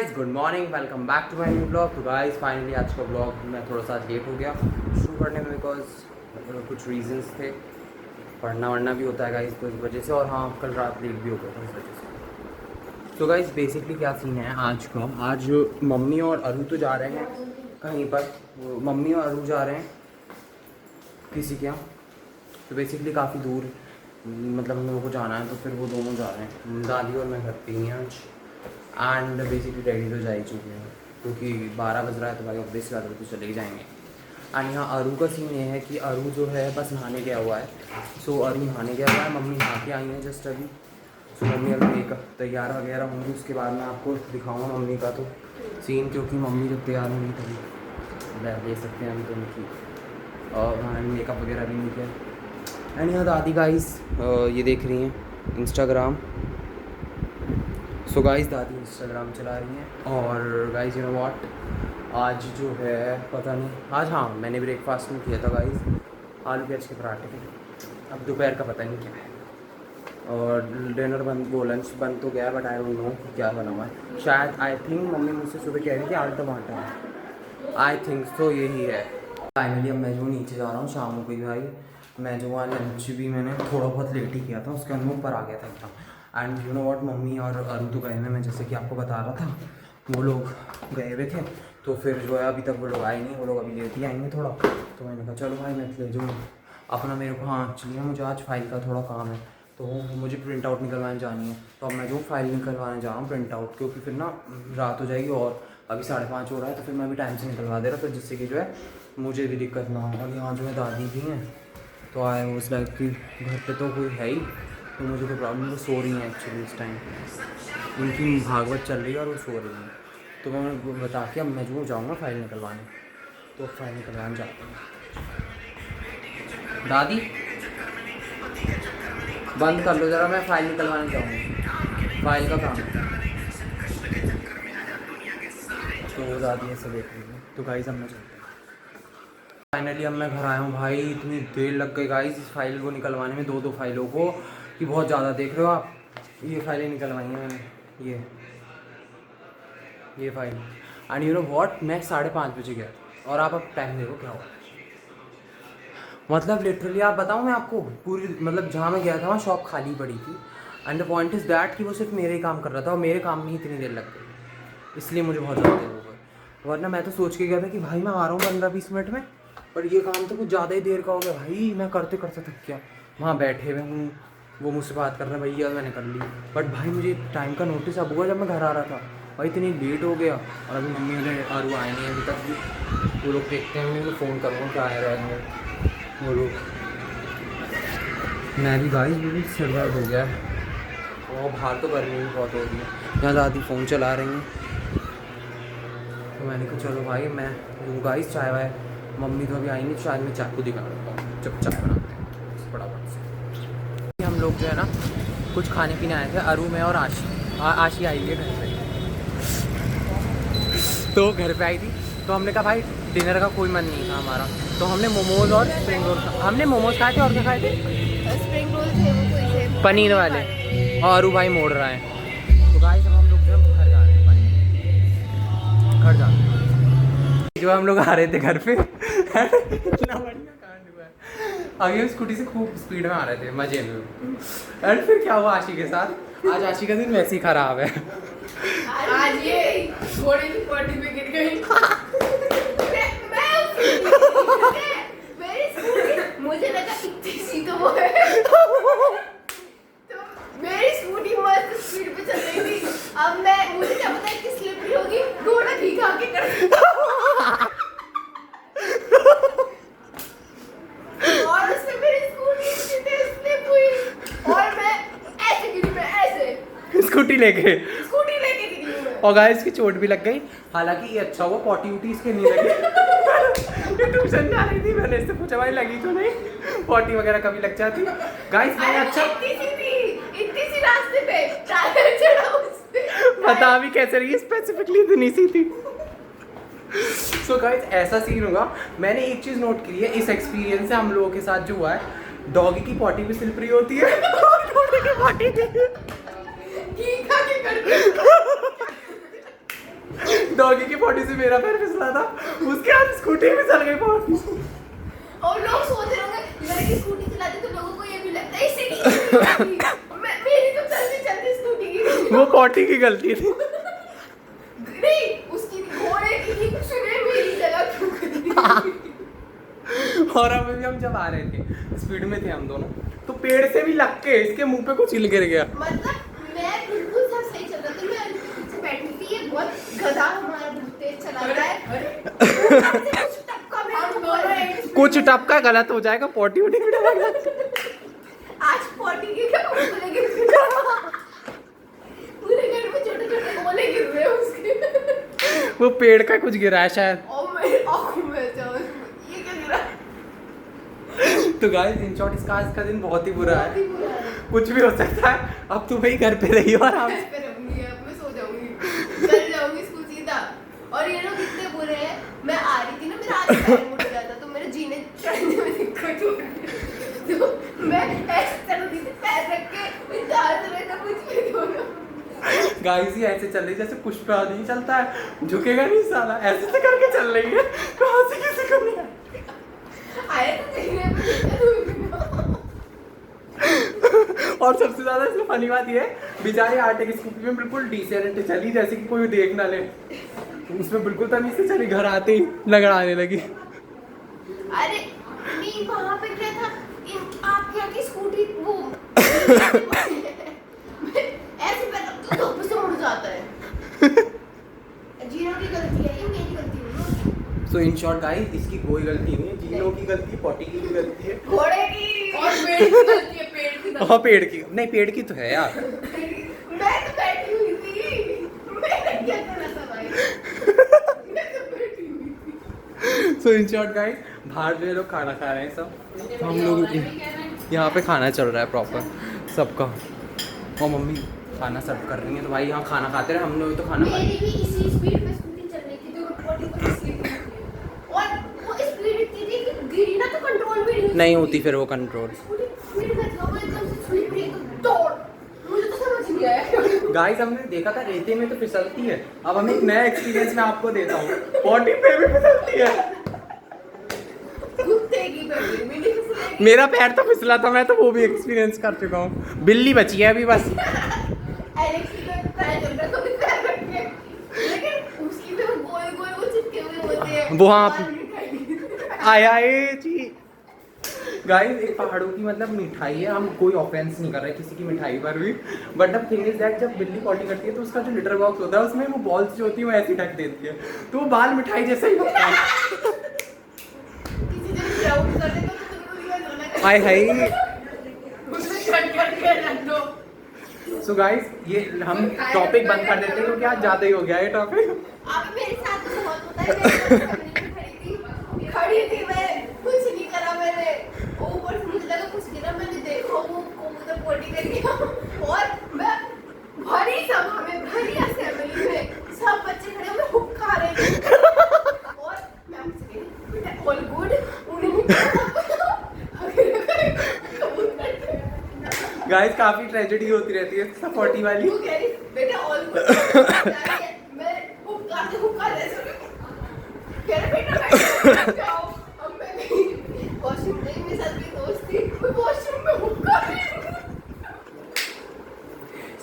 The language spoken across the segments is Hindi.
Guys, good morning, welcome back to my new blog. तो गाइस फाइनली आज का ब्लॉग मैं थोड़ा सा लेट हो गया शुरू करने में बिकॉज कुछ रीजंस थे, पढ़ना वढ़ना भी होता है गाइस तो इस वजह से। और हाँ, कल रात लेट भी हो गया था इस वजह से। तो गाइस बेसिकली क्या सीन है आज का, आज मम्मी और अरू तो जा रहे हैं कहीं पर, मम्मी और अरू जा रहे हैं किसी के यहाँ। तो बेसिकली काफ़ी दूर, मतलब हम लोगों को जाना है, तो फिर वो दोनों जा रहे हैं। दादी और मैं घर पे ही हैं आज। एंड बेसिकली डैडी तो जा ही चुके हैं क्योंकि 12 बज रहा है, तो भाई ऑब्वियस बात है तो चले ही जाएंगे। एंड यहाँ अरू का सीन ये है कि अरू जो है बस नहाने गया हुआ है। सो अरू नहाने गया हुआ है, मम्मी नहा के आई हैं जस्ट अभी। सो मम्मी अभी मेकअप तैयार वगैरह होंगी, उसके बाद मैं आपको दिखाऊंगा मम्मी का तो सीन, क्योंकि मम्मी जब तैयार होंगी तभी ले सकते हैं अभी तो उनकी। और मेकअप वगैरह भी नहीं किया। एंड यहाँ दादी गाइस ये देख रही हैं इंस्टाग्राम। सो गाइस दादी इंस्टाग्राम चला रही हैं। और गाइस यू नो व्हाट, आज जो है पता नहीं, आज हाँ मैंने ब्रेकफास्ट में किया था गाइस आलू प्याज के पराठे थे। अब दोपहर का पता नहीं क्या है। और डिनर बन, वो लंच बन तो गया, बट आई डोंट नो क्या बना हुआ है। शायद आई थिंक मम्मी मुझसे सुबह कह रही थी आलू टमाटर है, आई थिंक सो यही है। फाइनली अब मैं जो नीचे जा रहा हूँ शाम को ही भाई। मैं जो वहाँ लंच भी मैंने थोड़ा बहुत लेट ही किया था, उसके बाद मैं ऊपर आ गया था एकदम। And you know what, mummy और अरू तो गए हुए, मैं जैसे कि आपको बता रहा था, वो लोग गए हुए थे। तो फिर जो है अभी तक वो लोग आए नहीं, वो लोग अभी लेट ही आएंगे थोड़ा। तो मैंने कहा चलो भाई मैं ले जाऊँ अपना, मेरे को हाँ चलिए मुझे आज फाइल का थोड़ा काम है, तो मुझे प्रिंट आउट निकलवाने जानी है। तो अब मैं जो फाइल निकलवाने जा रहा हूँ प्रिंट आउट, क्योंकि फिर ना रात हो जाएगी और अभी 5:30 हो रहा है, तो फिर मैं भी टाइम से निकलवा दे रहा था, जिससे कि जो है मुझे भी दिक्कत ना हो। और यहाँ जो है दादी भी हैं, तो आए उस लाइक कि घर पे तो कोई है ही, तो मुझे कोई प्रॉब्लम, वो सो रही हैं एक्चुअली इस टाइम, उनकी भागवत चल रही है और वो सो रही हैं। तो मैं बता के अब मैं जो जाऊँगा फाइल निकलवाने, तो फाइल निकलवाने जाता हूँ। दादी बंद कर लो ज़रा, मैं फाइल निकलवाने जाऊँगी, फाइल का काम है। तो वो दादी ऐसे देख रही है। तो गाइस अब मैं चलता हूँ। फाइनली अब मैं घर आया हूँ भाई, इतनी देर लग गई गाइस इस फाइल को निकलवाने में, दो फाइलों को, कि बहुत ज़्यादा। देख रहे हो आप, ये फाइलें निकलवाई हैं मैंने, ये file. And you know what, मैं 5:30 बजे गया और आप अब टाइम देखो क्या हुआ। मतलब लिटरली आप बताऊँ मैं आपको, पूरी मतलब जहाँ मैं गया था वहाँ शॉप खाली पड़ी थी। And the point is that कि वो सिर्फ मेरे ही काम कर रहा था और मेरे काम में ही इतनी देर लग गई, इसलिए मुझे बहुत ज़्यादा देर हो गई। वरना मैं तो सोच के गया था कि भाई मैं आ रहा हूँ 15-20 मिनट में, पर ये काम तो कुछ ज़्यादा ही देर का हो गया भाई, मैं करते करते थक गया। वहाँ बैठे हुए हूँ, वो मुझसे बात कर रहे हैं, भैया मैंने कर ली, बट भाई मुझे टाइम का नोटिस अब हुआ जब मैं घर आ रहा था भाई, इतनी लेट हो गया। और अभी मम्मी वाले आरू आए नहीं अभी तक भी, वो लोग देखते हैं, मैं फ़ोन करूँगा क्या आया रहेंगे वो लोग। मैं भी भाई भी सिर दर्द हो गया है, और बाहर तो गर्मी भी बहुत हो रही है। यहाँ दादी फ़ोन चला रही हैं, तो मैंने कहा चलो भाई मैं लूँ गाइस चाय वाय। मम्मी तो अभी आई नहीं, शायद मैं चाकू दिखा देता हूँ जब चाय बनाते हैं फटाफट से। हम लोग जो है ना कुछ खाने पीने आए थे, अरू में और आशी आई है घर पे। तो घर पे आई थी, तो हमने कहा भाई डिनर का कोई मन नहीं था हमारा, तो हमने मोमोज़ और स्प्रिंग रोल, हमने मोमोज़ खाए थे और क्या खाए थे, स्प्रिंग रोल थे वो, कोई थे पनीर वाले। और अरू भाई मोड़ रहा है। तो गाइस अब हम लोग जो घर जा रहे हैं, घर जा रहे हैं। जो हम लोग आ रहे थे घर पे इतना बढ़िया कांड हुआ है। अभी हम स्कूटी से खूब स्पीड में आ रहे थे मजे में, एंड फिर क्या हुआ आशी के साथ, आज आशी का दिन वैसे ही खराब है। आज ये घोड़े की पट्टी पे गिर गई। मेरी स्कूटी, मुझे लगा इतनी सी तो वो है, तो मेरी स्कूटी मस्त स्पीड पे चल रही थी। अब मैं, मुझे क्या पता इतनी स्लिपरी होगी, घोड़ा घी खा के कर और उसमें मेरी स्कूटी इतनी तेज स्लिप हुई और मैं ऐसे गिरी, मैं ऐसे स्कूटी लेके गिरी हूँ मैं। और गाइस की चोट भी लग गई। हालांकि ये अच्छा हुआ पॉटी उटी इसके नहीं लगी। ये ट्यूशन जा रही थी, मैंने इससे पूछा भाई लगी तो नहीं, पॉटी वगैरह कभी लग जाती। गाइस मैंने अच्छा इतनी सी रास्ते पे टायर चढ़ा उसपे, बता भी कैसे रही, स्पेसिफिकली इतनी सी थी। सो गाइस ऐसा सीन होगा। मैंने एक चीज़ नोट की है इस एक्सपीरियंस से हम लोगों के साथ जो हुआ है, डॉगी की पॉटी भी स्लिपरी होती है और घोड़े की पॉटी भी घी खा के करती है। डॉगी की पॉटी से मेरा पैर फिसला था, उसके हाथ स्कूटी में चल गई पॉटी। और लोग सोच रहे होंगे लड़की स्कूटी चलाती तो लोगों को ये भी लगता है इसे नहीं मेरी तो चलती चलती स्कूटी की वो पॉटी की गलती थी। नहीं उसकी घोड़े की थी, उसने मेरी जगह क्यों करी? और अभी हम जब आ रहे थे स्पीड में थे हम दोनों, तो पेड़ से भी लग के इसके मुंह पे कुछ हिल गिर गया। मतलब मैं बिल्कुल सब सही चल रहा था, मैं उनके पीछे बैठी थी, ये बहुत गधा हमारा बहुत तेज चला रहा है। कुछ टपका मैं कुछ टपका गलत हो जाएगा, पॉटी उठी भी डलेगा। आज पॉटी के क्या ओले गिर पूरे घर में छोटे छोटे ओले गिर रहे हैं उसके। वो पेड़ का कुछ गिरा है शायद। और मेरी आंखों में जाओ ये क्या गिरा? तो गाइस इन शॉर्ट इसका आज का दिन बहुत ही बुरा बहुत है, ही बुरा है। कुछ भी हो सकता है। अब तुम ही घर पे रही हो आराम से। मैं पे रहूंगी, अब मैं सो जाऊंगी, चल जाऊंगी स्कूल सीधा। और ये लोग इतने बुरे हैं, मैं आ रही थी ना मेरा हाथ पैर मुड़ गया था, तो मेरे जीने चढ़ने में दिक्कत हो रही, तो मैं ऐसे चल रही थी पैर रख के, इंतजार रहे था कुछ भी दोनों। गाइस ये ऐसे चल रही है जैसे पुष्पा नहीं चलता है, झुकेगा नहीं साला, ऐसे से करके चल रही है। कहाँ से किसी को नहीं आए तो देखने में दिक्कत हुई। और सबसे ज्यादा इसमें फनी बात ये है, बेचारी आटे की स्कूटी में बिल्कुल डिसेंट चली, जैसे कि कोई देख ना ले। उसमें बिल्कुल तमीज से चली, घर आते ही लगड़ाने लगी। अरे नहीं वहाँ पे क्या था, आपके यहाँ की स्कूटी वो ऐसे पैर तो से मुड़ जाता है। जीनो की गलती है, ये मेरी गलती नहीं है। सो इन शॉर्ट गाइस इसकी कोई गलती नहीं है, जीनो की गलती, पॉटी की भी गलती है, घोड़े की और पेड़ की गलती है, पेड़ की गलती हाँ पेड़ की नहीं, पेड़ की तो है यार। मैं तो बैठी हुई थी, मैंने क्या करा था भाई? मैं तो बैठी हुई थी। सो इन शॉर्ट गाइस बाहर जो है लोग खाना खा रहे हैं सब, तो हम लोग यहाँ पे खाना चल रहा है प्रॉपर सबका, और मम्मी खाना सर्व कर रही है, तो भाई यहाँ खाना खाते रहे, हम लोग तो खाना खा मेरी भी इसी स्पीड पे स्कूटी चल रही थी, जो बॉडी को स्लिप हुई और वो स्पीड इतनी थी कि गिरी ना तो कंट्रोल भी नहीं होती फिर वो कंट्रोल। स्कूटी स्पीड में था, वो एकदम से स्लिप हुई तो दौड़, मुझे तो समझ नहीं आया। गाइस हमने देखा था रेते में तो फिसलती है, अब हम एक नया एक्सपीरियंस मैं आपको देता हूँ, पॉटी पे भी फिसलती है। कुत्ते की पे भी नहीं फिसलेगी। मेरा पैर तो फिसला था, मैं तो वो भी एक्सपीरियंस कर चुका हूँ, बिल्ली बची है अभी बस। एलेक्सी का पैर चल रहा है, पैर रख के, लेकिन उसकी पे वो गोल गोल वो चिपके हुए होते हैं, वो हाँ बाल नहीं खाएगी। आया जी। गाइस एक पहाड़ों की मतलब मिठाई है, हम कोई ऑफेंस नहीं कर रहे किसी की मिठाई पर भी, but the thing is that जब बिल्ली पॉटी करती है तो उसका जो लिटर बॉक्स होता है उसमें वो बॉल्स जो होती है वो ऐसी ढक देती है, तो वो बाल मिठाई जैसा ही लगता है। किसी दिन क्राउड कर दे तो तुमको रियल होना चाहिए। हाय हाय। उसे कट करके रख दो। सो गाइस ये हम टॉपिक बंद कर देते हैं क्योंकि आज ज़्यादा ही हो गया ये टॉपिक। अब मेरे साथ तो बहुत होता है, मैं खड़ी थी मैं कुछ नहीं करा मैंने, ऊपर से मुझे लगा कुछ गिरा, मैंने देखो वो उधर पॉटी कर गया और मैं भरी सभा में भरी असेंबली में सब बच्चे खड़े मैं हुक खा रही थी और मैम से कही बेटा ऑल गुड गाइस काफी ट्रेजेडी होती रहती है सपोर्टी वाली। वो कह रही बेटा ऑल गुड, मैं हुक कर ऐसे कह रहा बेटा जाओ, अब मैं नहीं वॉशरूम में, मेरे साथ मेरी दोस्त थी, मैं वॉशरूम में हुक कर रही हूँ,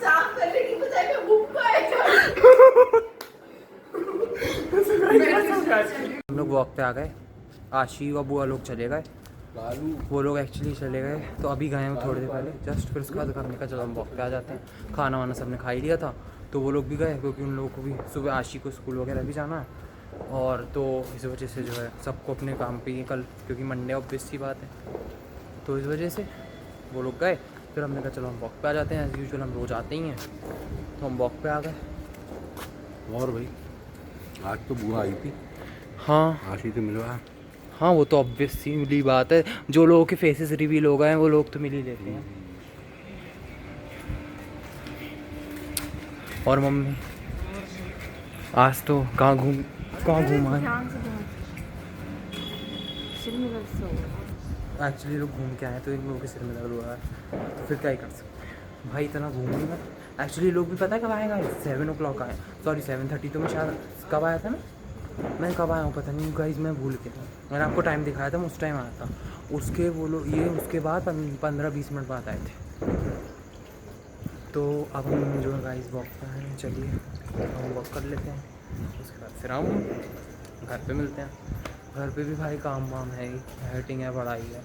साफ करने की बजाय मैं हुक का हम लोग वॉक पे आ गए, आशी और बुआ लोग चले गए, वो लोग एक्चुअली चले गए तो अभी गए हैं थोड़ी देर पहले जस्ट, फिर उसके बाद हमने कहा चलो हम वॉक पे आ जाते हैं, खाना वाना सबने खा ही लिया था तो वो लोग भी गए क्योंकि उन लोगों को भी सुबह आशी को स्कूल वगैरह भी जाना है, और तो इस वजह से जो है सबको अपने काम पे ही कल, क्योंकि मंडे ऑब्वियस सी बात है, तो इस वजह से वो लोग गए, फिर हमने कहा चलो हम वॉक पे आ जाते हैं, एज़ यूजुअल हम रोज़ आते ही हैं, तो हम वॉक पे आ गए। और भाई आज तो बुआ आई थी, हाँ आशी से मिलवा। हाँ वो तो ऑब्वियस सी मिली बात है, जो लोगों के फेसेस रिवील हो गए हैं वो लोग तो मिल ही लेते हैं। और मम्मी आज तो कहाँ घूमा है, एक्चुअली लोग घूम के आए तो इन लोगों के सिर में दर्द हो रहा है, तो फिर क्या ही कर सकते हैं भाई, इतना घूमूंगा एक्चुअली लोग भी पता है कब आएगा, 7 o'clock आए, सॉरी 7:30 तो मैं शायद कब आया था मैं कब आया हूँ पता नहीं गाइस, मैं भूल गया। मैंने आपको टाइम दिखाया था, मैं उस टाइम आया था। उसके वो लोग ये उसके बाद 15-20 मिनट बाद आए थे। तो अब हम जो है गाइस वॉक पे हैं, चलिए हम वॉक कर लेते हैं, उसके बाद फिर हम घर पे मिलते हैं। घर पे भी भाई काम वाम है, हेटिंग है, पढ़ाई है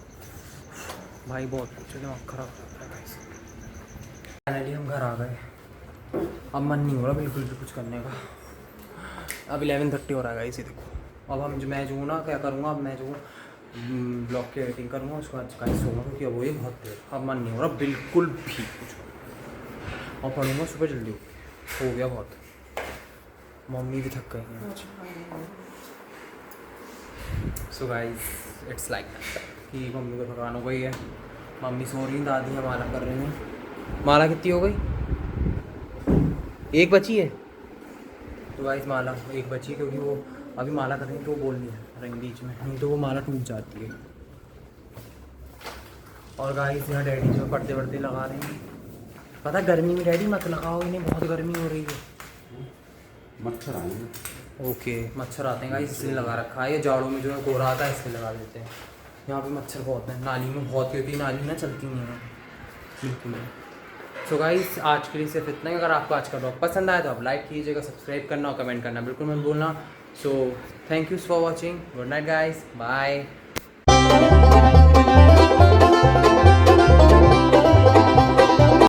भाई, बहुत कुछ दिमाग खराब होता है गाइस। फाइनली हम घर आ गए, अब मन नहीं हो रहा बिल्कुल भी कुछ करने का। अब 11:30 हो रहा है गाइस, ये देखो। अब हम जो मैं जो हूँ ना क्या करूँगा, अब मैं जो हूँ ब्लॉग की एडिटिंग करूँगा, उसके बाद गाइस सोऊंगा, क्योंकि अब वो ये बहुत देर, अब मन नहीं हो रहा बिल्कुल भी कुछ। और पढ़ूँगा सुबह जल्दी, हो गया बहुत। मम्मी भी थक गई हैं आज। सो गाइस इट्स लाइक कि मम्मी को थकान हो गई है, मम्मी सो रही, दादी है माला कर रही हैं। माला कितनी हो गई? एक बची है। तो गाइस माला एक बची है, क्योंकि वो अभी माला कर रही है तो वो बोल नहीं रही बीच में, नहीं तो वो माला टूट जाती है। और गाइस यहाँ डैडी जो पर्दे वर्दे लगा रहे हैं, पता गर्मी में डैडी मत लगाओ इन्हें, बहुत गर्मी हो रही है। मच्छर आएंगे। ओके मच्छर आते हैं गाइस, इसलिए लगा रखा है। ये जाड़ों में जो है कोहरा आता है, इसलिए लगा देते हैं। यहाँ पे मच्छर बहुत हैं, नाली में बहुत ही होती है, नाली ना चलती नहीं है बिल्कुल। सो गाइस आज के लिए सिर्फ इतना ही। अगर आपको आज का ब्लॉग पसंद आया तो आप लाइक कीजिएगा, सब्सक्राइब करना और कमेंट करना बिल्कुल मत भूलना। So thank you for watching, good night guys, bye.